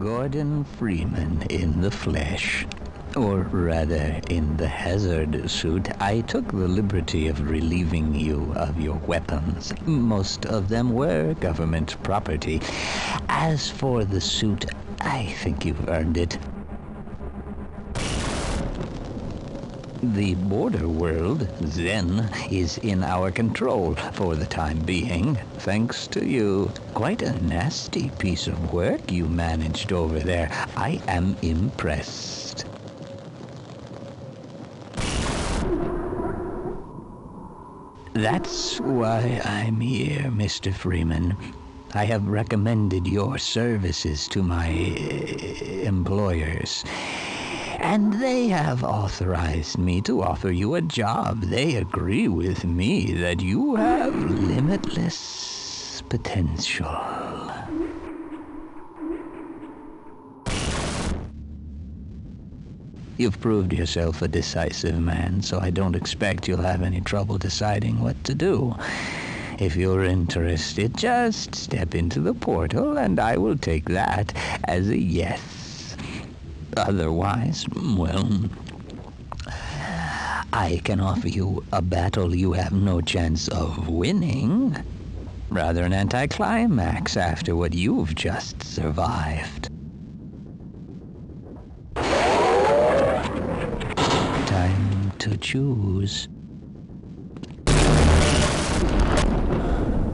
Gordon Freeman in the flesh. Or rather, in the hazard suit. I took the liberty of relieving you of your weapons. Most of them were government property. As for the suit, I think you've earned it. The border world, then, is in our control for the time being, thanks to you. Quite a nasty piece of work you managed over there. I am impressed. That's why I'm here, Mr. Freeman. I have recommended your services to my employers, and they have authorized me to offer you a job. They agree with me that you have limitless potential. You've proved yourself a decisive man, so I don't expect you'll have any trouble deciding what to do. If you're interested, just step into the portal, and I will take that as a yes. Otherwise, well, I can offer you a battle you have no chance of winning. Rather an anticlimax after what you've just survived. Time to choose.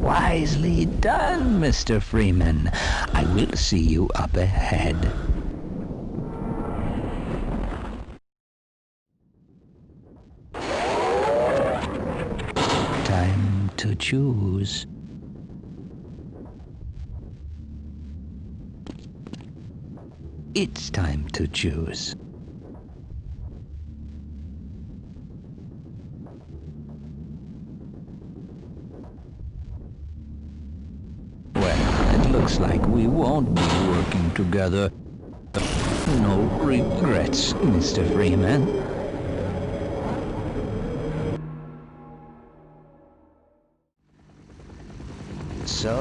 Wisely done, Mr. Freeman. I will see you up ahead. Time to choose. It's time to choose. Looks like we won't be working together. No regrets, Mr. Freeman. So,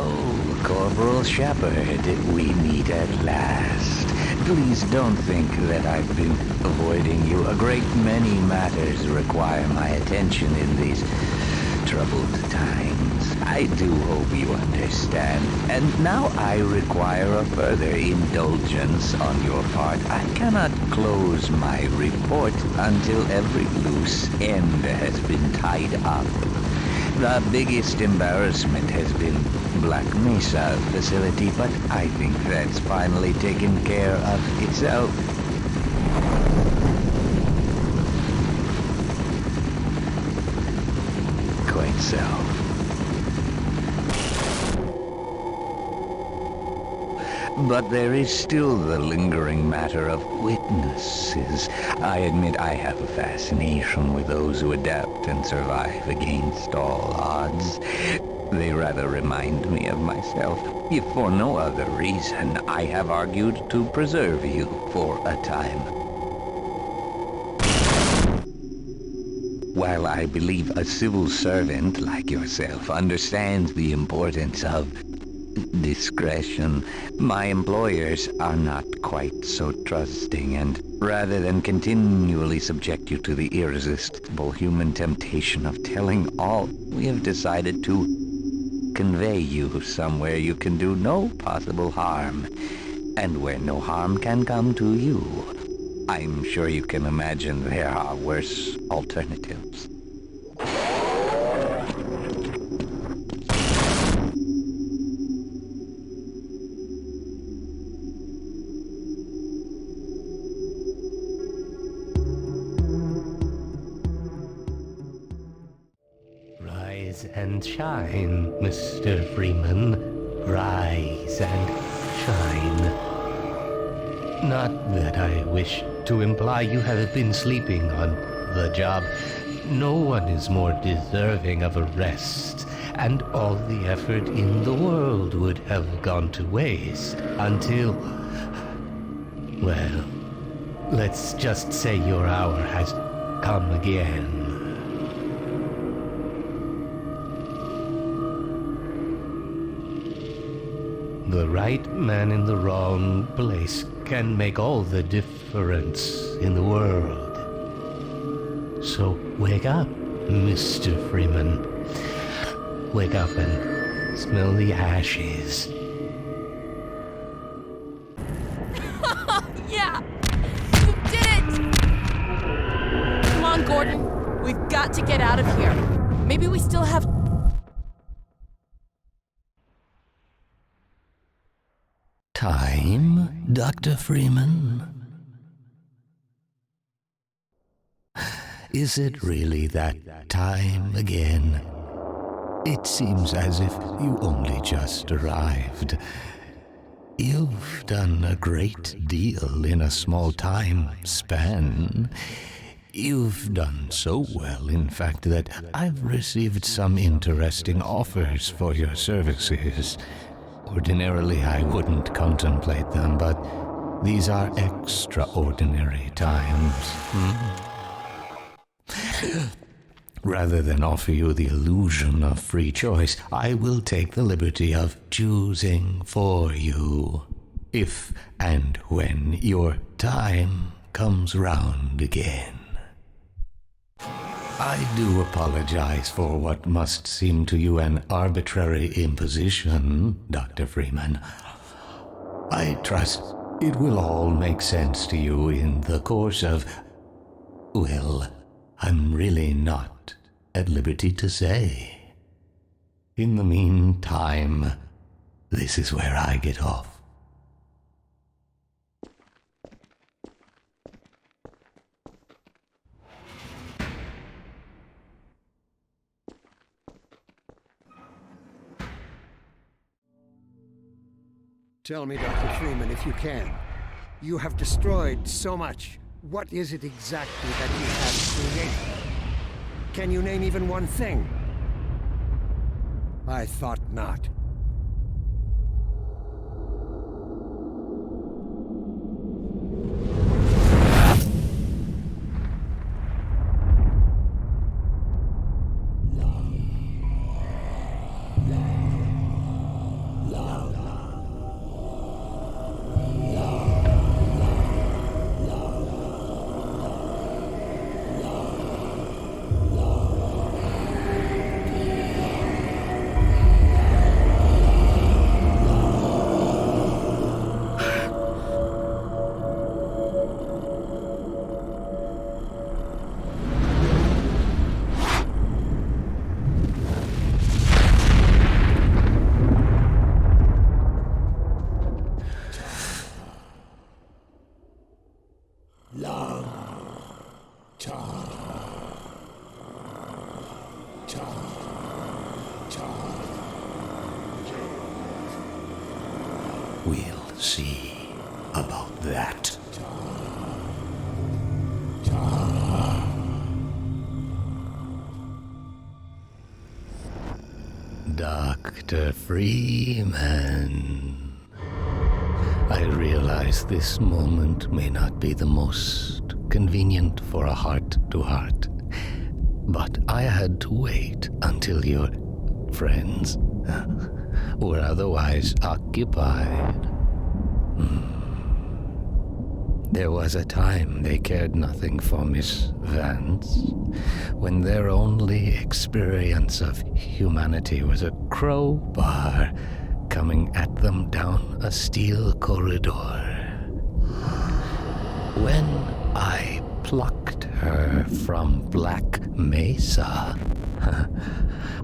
Corporal Shepard, we meet at last. Please don't think that I've been avoiding you. A great many matters require my attention in these troubled times. I do hope you understand. And now I require a further indulgence on your part. I cannot close my report until every loose end has been tied up. The biggest embarrassment has been Black Mesa facility, but I think that's finally taken care of itself. Quite so. But there is still the lingering matter of witnesses. I admit I have a fascination with those who adapt and survive against all odds. They rather remind me of myself. If for no other reason, I have argued to preserve you for a time. While I believe a civil servant like yourself understands the importance of discretion, my employers are not quite so trusting, and rather than continually subject you to the irresistible human temptation of telling all, we have decided to convey you somewhere you can do no possible harm, and where no harm can come to you. I'm sure you can imagine there are worse alternatives. Rise and shine, Mr. Freeman. Rise and shine. Not that I wish to imply you have been sleeping on the job. No one is more deserving of a rest, and all the effort in the world would have gone to waste until, well, let's just say your hour has come again. The right man in the wrong place can make all the difference in the world. So wake up, Mr. Freeman. Wake up and smell the ashes. Yeah! You did it! Come on, Gordon. We've got to get out of here. Maybe we still have... Time, Dr. Freeman? Is it really that time again? It seems as if you only just arrived. You've done a great deal in a small time span. You've done so well, in fact, that I've received some interesting offers for your services. Ordinarily, I wouldn't contemplate them, but these are extraordinary times. Rather than offer you the illusion of free choice, I will take the liberty of choosing for you, if and when your time comes round again. I do apologize for what must seem to you an arbitrary imposition, Dr. Freeman. I trust it will all make sense to you in the course of... well, I'm really not at liberty to say. In the meantime, this is where I get off. Tell me, Dr. Freeman, if you can. You have destroyed so much. What is it exactly that you have created? Can you name even one thing? I thought not. We'll see about that. Dr. Freeman, I realize this moment may not be the most convenient for a heart-to-heart, but I had to wait until your friends were otherwise occupied. There was a time they cared nothing for Miss Vance, when their only experience of humanity was a crowbar coming at them down a steel corridor. When I plucked her from Black Mesa,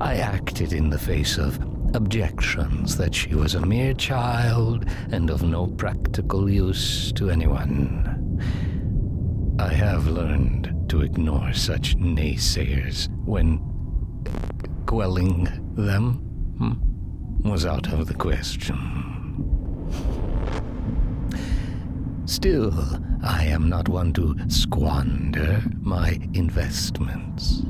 I acted in the face of objections that she was a mere child and of no practical use to anyone. I have learned to ignore such naysayers when quelling them was out of the question. Still, I am not one to squander my investments,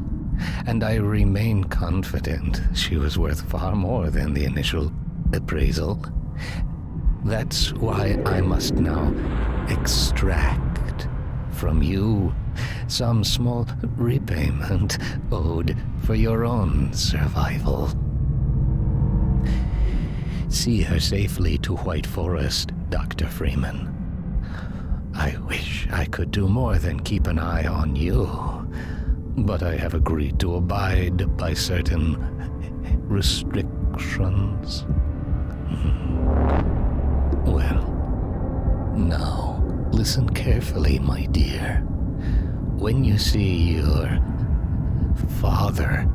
and I remain confident she was worth far more than the initial appraisal. That's why I must now extract from you some small repayment owed for your own survival. see her safely to White Forest, Dr. Freeman. I wish I could do more than keep an eye on you, but I have agreed to abide by certain restrictions. Well, now listen carefully, my dear. When you see your father,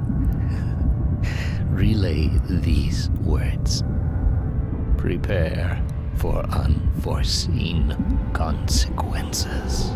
relay these words. Prepare for unforeseen consequences.